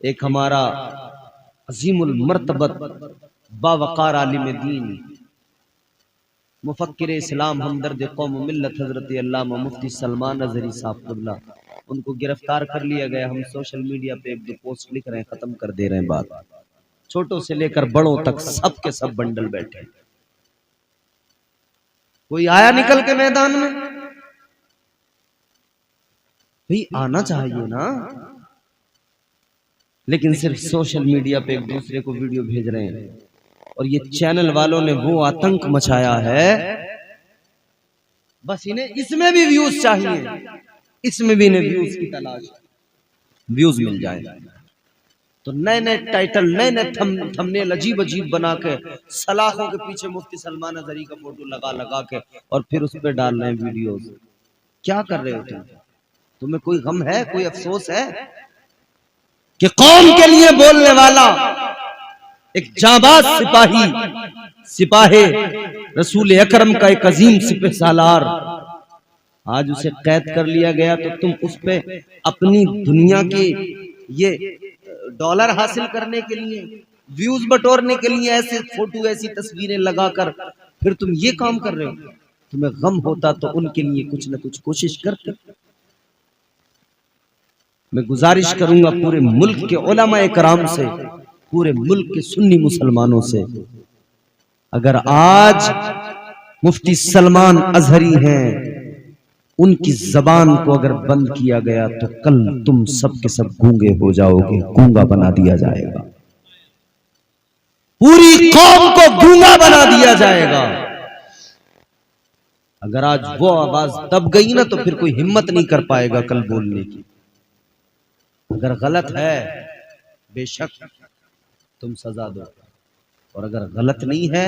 एक हमारा अजीमुल मर्तबत बावकार आलिम दीन मुफक्किर इस्लाम हमदर्द कौम मिल्लत हजरत अल्लामा मुफ्ती सलमान अजहरी साहब कुल्ला, उनको गिरफ्तार कर लिया गया। हम सोशल मीडिया पे एक दो पोस्ट लिख रहे हैं, खत्म कर दे रहे हैं बात। छोटों से लेकर बड़ों तक सब के सब बंडल बैठे। कोई आया निकल के मैदान में? भाई आना चाहिए ना, लेकिन सिर्फ सोशल मीडिया पे एक दूसरे को वीडियो भेज रहे हैं। और ये चैनल वालों ने वो आतंक मचाया है, बस इन्हें इसमें भी व्यूज चाहिए, इसमें भी इन्हें व्यूज की तलाश, व्यूज मिल जाए तो नए नए टाइटल, नए नए थंबनेल अजीब अजीब बना के सलाखों के पीछे मुफ्ती सलमान अजहरी का फोटो लगा लगा के और फिर उस पर डाल रहे हैं वीडियोस। क्या कर रहे हो तुम? तुम्हें कोई गम है, कोई अफसोस है कि कौम के लिए बोलने वाला एक जाबाज सिपाही, सिपाही रसूल अकरम का एक अजीम सिपह सालार, आज उसे कैद कर लिया गया तो तुम उस पे अपनी दुनिया की ये डॉलर हासिल करने के लिए, व्यूज बटोरने के लिए ऐसे फोटो, ऐसी तस्वीरें लगाकर फिर तुम ये काम कर रहे हो। तुम्हें गम होता तो उनके लिए कुछ न कुछ कोशिश करते। मैं गुजारिश करूंगा पूरे मुल्क के उलमा इकराम से, पूरे मुल्क के सुन्नी मुसलमानों से, अगर आज मुफ्ती सलमान अजहरी हैं, उनकी जबान को अगर बंद किया गया तो कल तुम सब के सब गूंगे हो जाओगे, गूंगा बना दिया जाएगा, पूरी कौम को गूंगा बना दिया जाएगा। अगर आज वो आवाज दब गई ना तो फिर कोई हिम्मत नहीं कर पाएगा कल बोलने की। अगर गलत है बेशक तुम सजा दो, और अगर गलत नहीं है,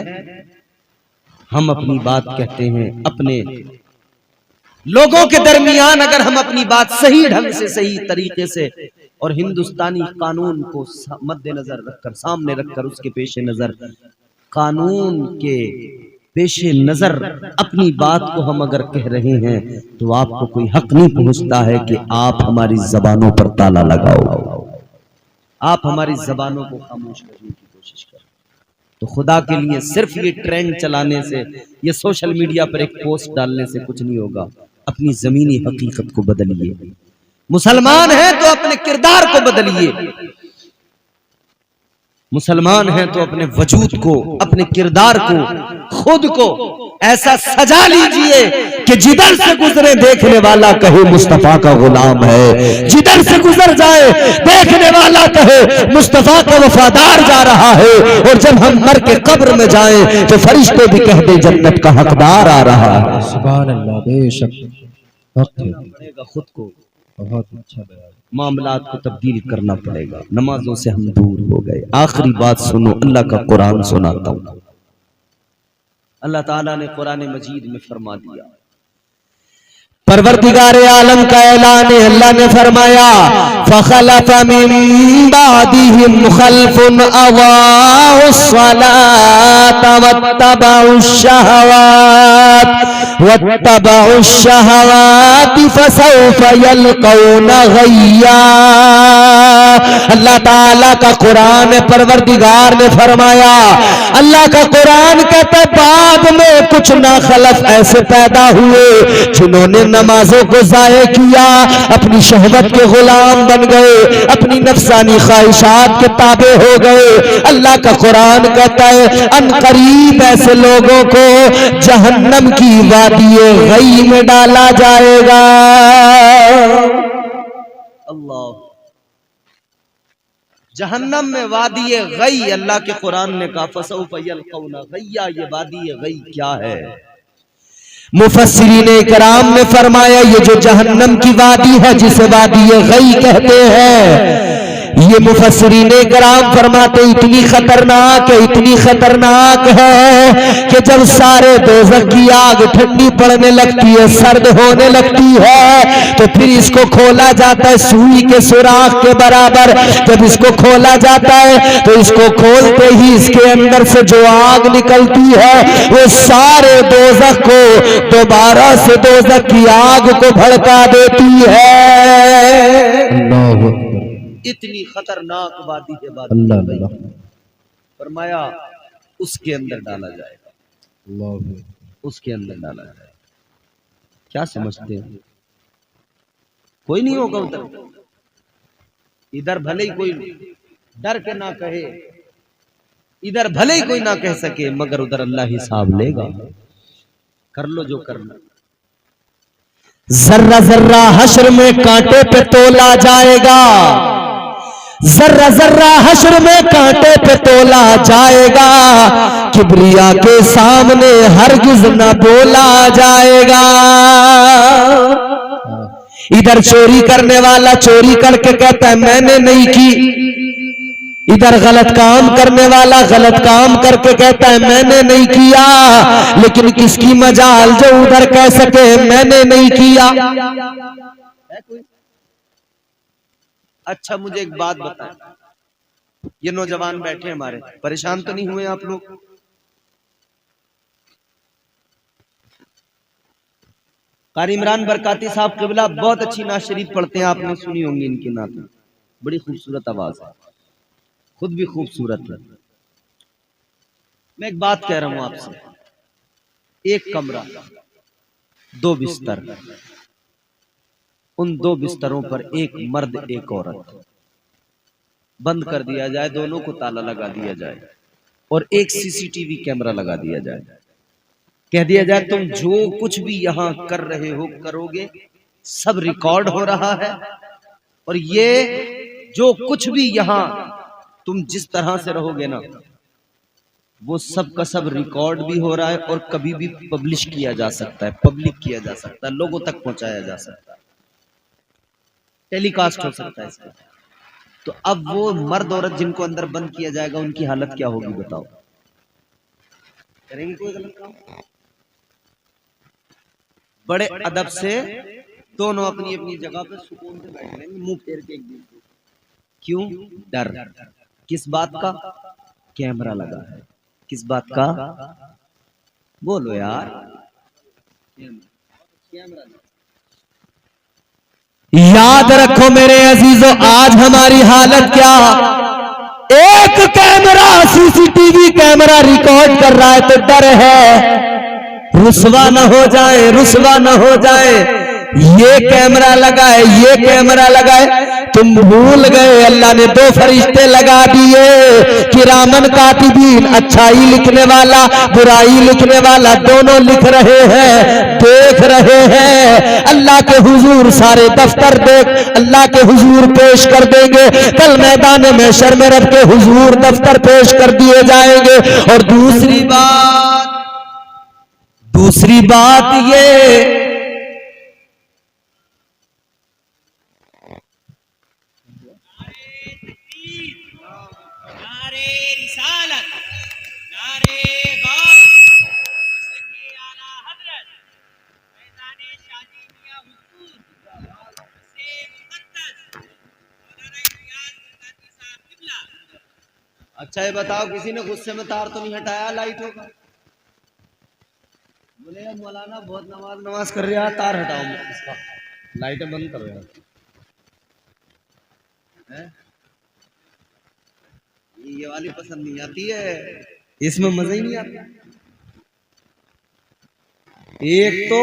हम अपनी बात कहते हैं, अपने लोगों के दरमियान अगर हम अपनी बात सही ढंग से, सही तरीके से और हिंदुस्तानी कानून को मद्देनजर रखकर, सामने रखकर, उसके पेशे नजर, कानून के पेशे नजर अपनी बात को हम अगर कह रहे हैं तो आपको कोई हक नहीं पहुंचता है कि आप हमारी जबानों पर ताला लगाओ, आप हमारी जबानों को खामोश करने की कोशिश करें। तो खुदा के लिए सिर्फ ये ट्रेंड चलाने से, ये सोशल मीडिया पर एक पोस्ट डालने से कुछ नहीं होगा। अपनी जमीनी हकीकत को बदलिए। मुसलमान हैं तो अपने किरदार को बदलिए, मुसलमान हैं तो अपने वजूद को, अपने किरदार को, खुद को ऐसा सजा लीजिए कि जिधर से गुजरे देखने वाला कहे मुस्तफा का गुलाम है, जिधर से गुजर जाए देखने वाला कहे मुस्तफा का वफादार जा रहा है, और जब हम मर के कब्र में जाएं तो फरिश्ते भी कह दे जन्नत का हकदार आ रहा है। सुभान अल्लाह, बेशक खुद को बहुत अच्छा मामलात को तब्दील करना पड़ेगा। नमाजों से हम दूर हो गए। आखिरी बात सुनो, अल्लाह का कुरान सुनाता हूं। अल्लाह ताला ने कुरान मजीद में फरमा दिया, परवरदिगार आलम का ऐलान है, अल्लाह ने फरमाया फखलफ मिन बादिहिम खल्फुन अवाउस सलात वत्तबउश शहवात फसौफ यल्कौना गय्या। अल्लाह ताला का कुरान परवरदिगार ने फरमाया, अल्लाह का कुरान कहता बाद में कुछ नाखलफ ऐसे पैदा हुए जिन्होंने नमाजों को जाये किया, अपनी शहवत के गुलाम बन गए, अपनी नफसानी ख्वाहिशात के ताबे हो गए। अल्लाह का कुरान कहता है अनकरीब ऐसे लोगों को जहन्नम की वादिये गई में डाला जाएगा। अल्लाह, जहन्नम में वादिये गई, अल्लाह के कुरान ने कहा फसौफ यल्कौना गय्या। ये वादिये गई क्या है? मुफस्सिरीन इकराम ने फरमाया ये जो जहन्नम की वादी है, जिसे वादिये गई कहते हैं, ये मुफस्सिरीन इकराम फरमाते इतनी खतरनाक है, इतनी खतरनाक है कि जब सारे दोज़ख की आग ठंडी पड़ने लगती है, सर्द होने लगती है, तो फिर इसको खोला जाता है सुई के सुराख के बराबर। जब इसको खोला जाता है तो इसको खोलते ही इसके अंदर से जो आग निकलती है वो सारे दोज़ख को दोबारा से दोज़ख की आग को भड़का देती है। इतनी खतरनाक वादी है वादी, फरमाया उसके अंदर डाला जाएगा, उसके अंदर डाला जाएगा। क्या समझते हैं? कोई नहीं होगा उधर। इधर भले ही कोई डर के ना कहे, इधर भले ही कोई ना कह सके, मगर उधर अल्लाह हिसाब लेगा। कर लो जो करना। जर्रा जर्रा हश्र में कांटे पे तोला जाएगा, जर्रा जर्रा हश्र में कांटे पे तोला जाएगा, किबरिया के सामने हरगिज न बोला जाएगा। इधर चोरी करने वाला चोरी करके कहता है मैंने नहीं की, इधर गलत काम करने वाला गलत काम करके कहता है मैंने नहीं किया, लेकिन किसकी मजाल जो उधर कह सके मैंने नहीं किया। अच्छा मुझे एक बात बताएं, ये नौजवान बैठे हमारे, परेशान तो नहीं हुए आप लोग? कारी इमरान बरकाती साहब क़िबला बहुत अच्छी नात शरीफ पढ़ते हैं, आपने सुनी होंगी इनकी नात, बड़ी खूबसूरत आवाज है, खुद भी खूबसूरत है। मैं एक बात कह रहा हूं आपसे, एक कमरा, दो बिस्तर, उन दो बिस्तरों पर एक मर्द एक औरत, बंद कर दिया जाए, दोनों को ताला लगा दिया जाए और एक सीसीटीवी कैमरा लगा दिया जाए, कह दिया जाए तुम जो कुछ भी यहां कर रहे हो करोगे, सब रिकॉर्ड हो रहा है, और ये जो कुछ भी यहां तुम जिस तरह से रहोगे ना, वो सब का सब रिकॉर्ड भी हो रहा है और कभी भी पब्लिश किया जा सकता है, पब्लिक किया जा सकता है, लोगों तक पहुंचाया जा सकता है, टेलीकास्ट हो सकता है इसका। तो अब वो मर्द औरत जिनको अंदर बंद किया जाएगा उनकी हालत क्या होगी बताओ? करेंगे कोई गलत काम? बड़े अदब से दोनों अपनी अपनी जगह पे सुकून से बैठ लेंगे, मुंह फेर के एक दूसरे। क्यों? डर। किस बात का? कैमरा लगा है। किस बात का? बोलो यार। कैमरा। याद रखो मेरे अजीजों, आज हमारी हालत क्या, एक कैमरा सीसीटीवी कैमरा रिकॉर्ड कर रहा है तो डर है रुसवा न हो जाए, रुसवा न हो जाए। ये कैमरा लगा है, ये कैमरा लगा है, तुम भूल गए अल्लाह ने दो फरिश्ते लगा दिए, किरामन कातिबीन, अच्छाई लिखने वाला बुराई लिखने वाला, दोनों लिख रहे हैं, देख रहे हैं। अल्लाह के हुजूर सारे दफ्तर देख अल्लाह के हुजूर पेश कर देंगे, कल मैदान में शर्म रब के हुजूर दफ्तर पेश कर दिए जाएंगे। और दूसरी बात ये, अच्छा ये बताओ, किसी ने गुस्से में तार तो नहीं हटाया लाइटों का? बोले यार मौलाना बहुत नमाज कर रहा है, तार हटाओ इसका, लाइटें बंद करो यार। ये वाली पसंद नहीं आती है, इसमें मजा ही नहीं आता। एक तो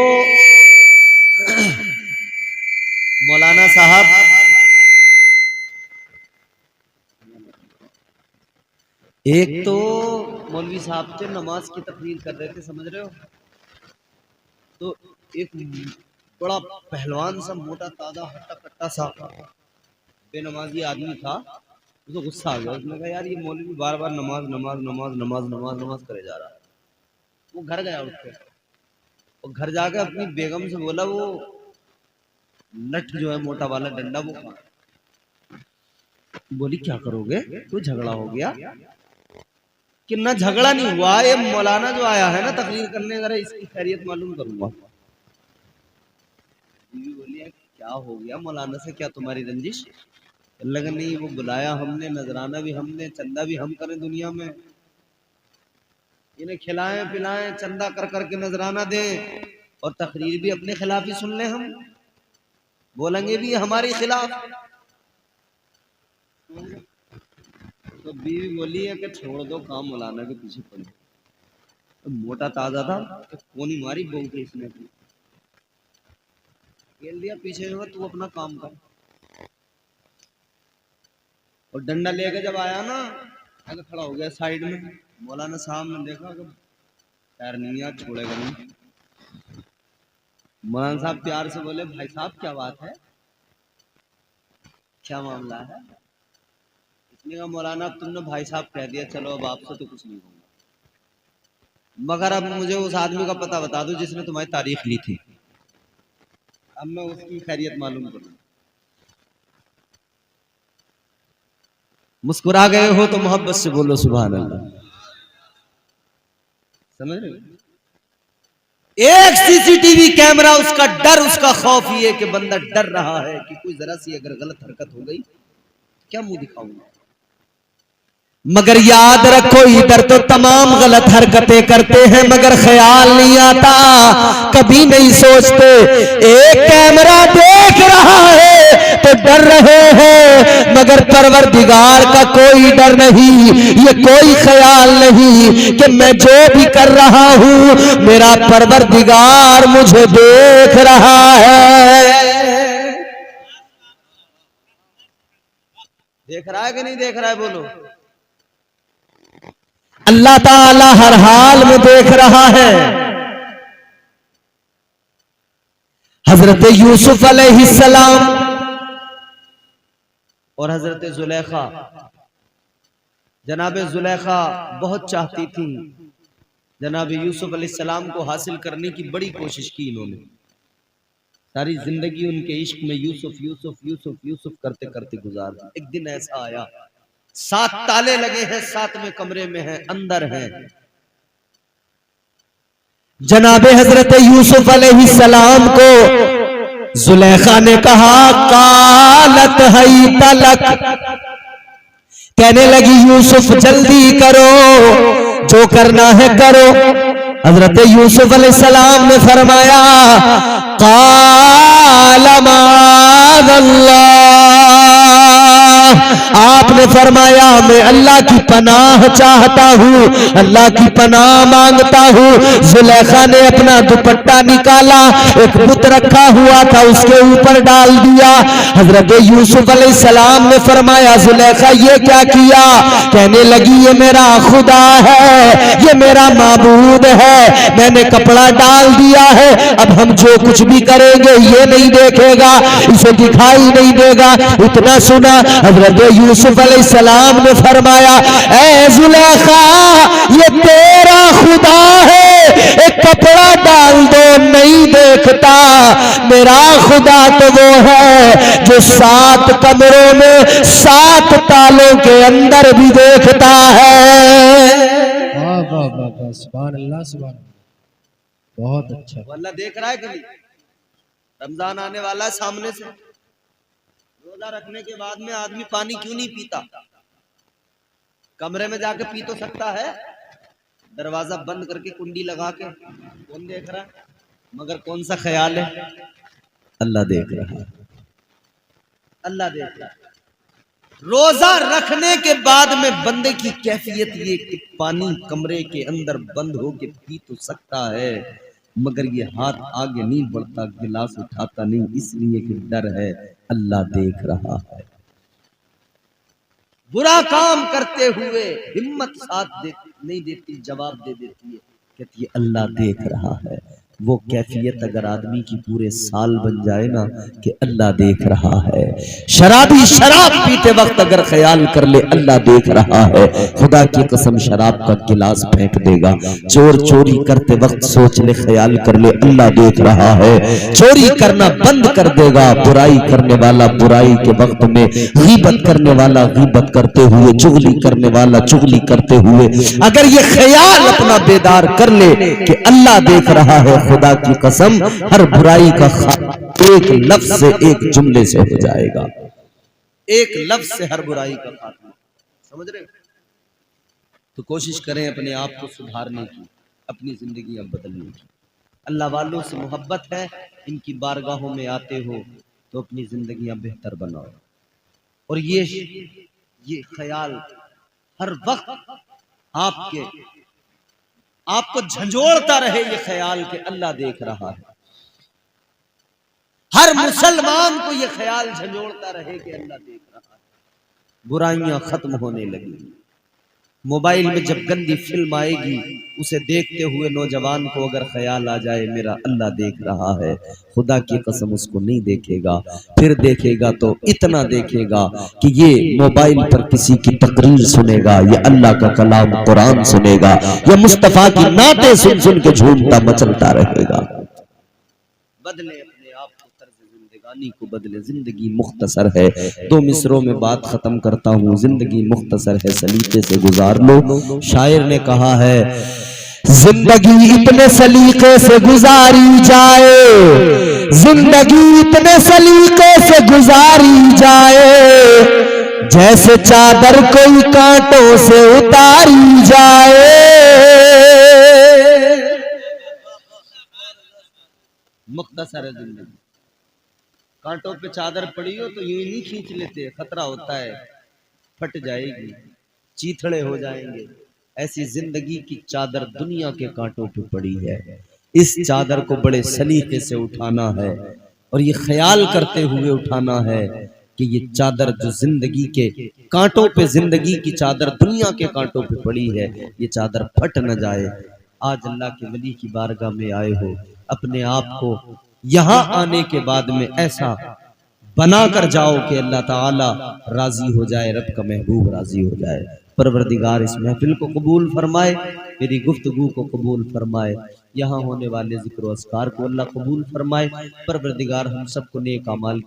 मौलाना साहब, एक तो मौलवी साहब थे नमाज की तकरीर कर रहे थे, समझ रहे हो, तो एक बड़ा पहलवान सा मोटा ताजा हट्टा कट्टा सा बेनमाजी आदमी था, उसको गुस्सा आ गया, उसने कहा यार ये मौलवी बार बार नमाज नमाज नमाज नमाज नमाज नमाज करे जा रहा है। वो घर गया उठ के, और घर जाकर अपनी बेगम से बोला वो नट जो है मोटा वाला डंडा वो खा। बोली क्या करोगे, कोई झगड़ा हो गया? कि ना झगड़ा नहीं हुआ, ये मौलाना जो आया है ना तकरीर करने, अगर इसकी खैरियत मालूम करूंगा। बीवी बोली क्या हो गया मौलाना से, क्या तुम्हारी रंजिश? लगा नहीं, वो बुलाया हमने, नजराना भी हमने, चंदा भी हम करें दुनिया में, इन्हें खिलाएं पिलाएं, चंदा कर करके नजराना दें, और तकरीर भी अपने खिलाफ ही सुन लें, हम बोलेंगे भी हमारे खिलाफ। तो बीवी बोली है कि छोड़ दो काम, मौलाना के पीछे पड़े। तो मोटा ताजा था तो कोनी मारी बहू के इसने, खेल दिया पीछे में, तू अपना काम कर। और डंडा लेके जब आया ना, अगर खड़ा हो गया साइड में, मौलाना साहब ने देखा कि पैर नहीं यार छोड़ेगा नहीं। मौलाना साहब प्यार से बोले, भाई साहब क्या बात है, क्या मामला है? इसने कहा मौलाना तुमने भाई साहब कह दिया, चलो अब आपसे तो कुछ नहीं होगा, मगर अब मुझे उस आदमी का पता बता दो जिसने तुम्हारी तारीफ ली थी, अब मैं उसकी खैरियत मालूम करूँ। मुस्कुरा गए हो तो मोहब्बत से बोलो सुभान अल्लाह। समझ रहे हो? एक सीसीटीवी कैमरा, उसका डर, उसका खौफ ये कि बंदा डर रहा है कि कोई जरा सी अगर गलत हरकत हो गई क्या मुंह दिखाऊंगा। मगर याद रखो, इधर तो तमाम गलत हरकतें करते हैं मगर ख्याल नहीं आता, कभी नहीं सोचते। एक कैमरा देख रहा है तो डर रहे हैं मगर परवरदिगार का कोई डर नहीं, ये कोई ख्याल नहीं कि मैं जो भी कर रहा हूं मेरा परवरदिगार मुझे देख रहा है। देख रहा है कि नहीं देख रहा है? बोलो। अल्लाह ताला हर हाल में देख रहा है। हजरत यूसुफ अलैहिस्सलाम और हजरत जुलेखा, जनाब जुलेखा बहुत चाहती थी जनाब यूसुफ अलैहिस्सलाम को हासिल करने की बड़ी कोशिश की इन्होंने, सारी जिंदगी उनके इश्क में यूसुफ यूसुफ यूसुफ यूसुफ करते करते गुजार दी। एक दिन ऐसा आया, 7 ताले लगे हैं, 7वें कमरे में है, अंदर है। जनाबे हजरत यूसुफ अलैहिस्सलाम को जुलेखा ने कहा कालत हई तलक, कहने लगी यूसुफ जल्दी करो, जो करना है करो। हजरत यूसुफ अलैहिस्सलाम ने फरमाया काल माअल्लाह, आपने फरमाया मैं अल्लाह की पनाह चाहता हूँ, अल्लाह की पनाह मांगता हूँ। जुलेखा ने अपना दुपट्टा निकाला, एक बुत रखा हुआ था उसके ऊपर डाल दिया। हजरत यूसुफ अलैहिस्सलाम ने फरमाया जुलेखा ये क्या किया? कहने लगी ये मेरा खुदा है, ये मेरा माबूद है, मैंने कपड़ा डाल दिया है, अब हम जो कुछ भी करेंगे ये नहीं देखेगा, इसे दिखाई नहीं देगा। इतना सुना, हजरत यूसुफ अलैहिस्सलाम ने फरमाया ऐ जुलेखा ये तेरा खुदा है, एक कपड़ा डाल दो नहीं देखता, मेरा खुदा तो वो है जो 7 कमरों में 7 तालों के अंदर भी देखता है। वाह वाह वाह वाह, सुभान अल्लाह सुभान अल्लाह, बहुत अच्छा। अल्लाह देख रहा है कि नहीं? रमजान आने वाला है सामने से, रोजा रखने के बाद में आदमी पानी क्यों नहीं पीता? कमरे में जाके पी तो सकता है, दरवाजा बंद करके कुंडी लगा के, कौन देख रहा है? मगर कौन सा ख्याल है? अल्लाह देख रहा है, अल्लाह देख रहा है। रोजा रखने के बाद में बंदे की कैफियत ये कि पानी कमरे के अंदर बंद होके पी तो सकता है मगर ये हाथ आगे नहीं बढ़ता, गिलास उठाता नहीं, इसलिए कि डर है, अल्लाह देख रहा है। बुरा काम करते हुए हिम्मत साथ नहीं देती, जवाब दे देती है, कहती है अल्लाह देख रहा है। वो कैफियत अगर आदमी की पूरे साल बन जाए ना कि अल्लाह देख रहा है। शराबी शराब पीते वक्त अगर ख्याल कर ले अल्लाह देख रहा है, खुदा की कसम शराब का गिलास फेंक देगा। चोर चोरी करते वक्त सोच ले, ख्याल कर ले अल्लाह देख रहा है, चोरी करना बंद कर देगा। बुराई करने वाला बुराई के वक्त में, गीबत करने वाला गीबत करते हुए, चुगली करने वाला चुगली करते हुए अगर ये ख्याल अपना बेदार कर ले कि अल्लाह देख रहा है, खुदा की कसम हर बुराई का एक लफ्ज से, एक जुमले से हो जाएगा। एक लफ्ज से हर बुराई का खात्मा। समझ रहे? तो कोशिश करें अपने आप को सुधारने की, अपनी जिंदगी बदलने की। अल्लाह वालों से मोहब्बत है, इनकी बारगाहों में आते हो तो अपनी जिंदगियां बेहतर बनाओ। और ये ख्याल हर वक्त आपको झंझोड़ता रहे ये ख्याल कि अल्लाह देख रहा है। हर मुसलमान को ये ख्याल झंझोड़ता रहे कि अल्लाह देख रहा है। बुराइयां खत्म होने लगी। मोबाइल में जब गंदी फिल्म आएगी, उसे देखते हुए नौजवान को अगर ख्याल आ जाए मेरा अल्लाह देख रहा है, खुदा की कसम उसको नहीं देखेगा। फिर देखेगा तो इतना देखेगा कि ये मोबाइल पर किसी की तकरीर सुनेगा, ये अल्लाह का कलाम कुरान सुनेगा, ये मुस्तफा की नाते सुन सुन के झूमता मचलता रहेगा। बदले अपने आप को, तर्ज जिंदगानी को बदले। जिंदगी मुख्तसर है। दो मिसरों में बात खत्म करता हूँ। जिंदगी मुख्तसर है, सलीके से गुजार लो। शायर ने कहा है जिंदगी इतने सलीके से गुजारी जाए, जिंदगी इतने सलीके से गुजारी जाए, जैसे चादर कोई कांटों से उतारी जाए। मुख्तसर है जिंदगी। कांटों पे चादर पड़ी हो तो यूं ही नहीं खींच लेते, खतरा होता है फट जाएगी, चीथड़े हो जाएंगे। ऐसी जिंदगी की चादर दुनिया के कांटों पे पड़ी है। इस चादर को बड़े सलीके से उठाना है और ये ख्याल करते हुए उठाना है कि ये चादर जो जिंदगी के कांटों पे, जिंदगी की चादर दुनिया के कांटों पे पड़ी है, ये चादर फट न जाए। आज अल्लाह के वली की बारगाह में आए हो, अपने आप को यहां आने के बाद में ऐसा बना कर जाओ कि अल्लाह ताला राजी हो जाए, रब का महबूब राजी हो जाए। परवरदिगार इस महफिल को कबूल फरमाए, मेरी गुफ्तगू को कबूल फरमाए, यहाँ होने वाले जिक्र अस्कार को अल्लाह कबूल फरमाए। परवरदिगार हम सबको नेक अमाल की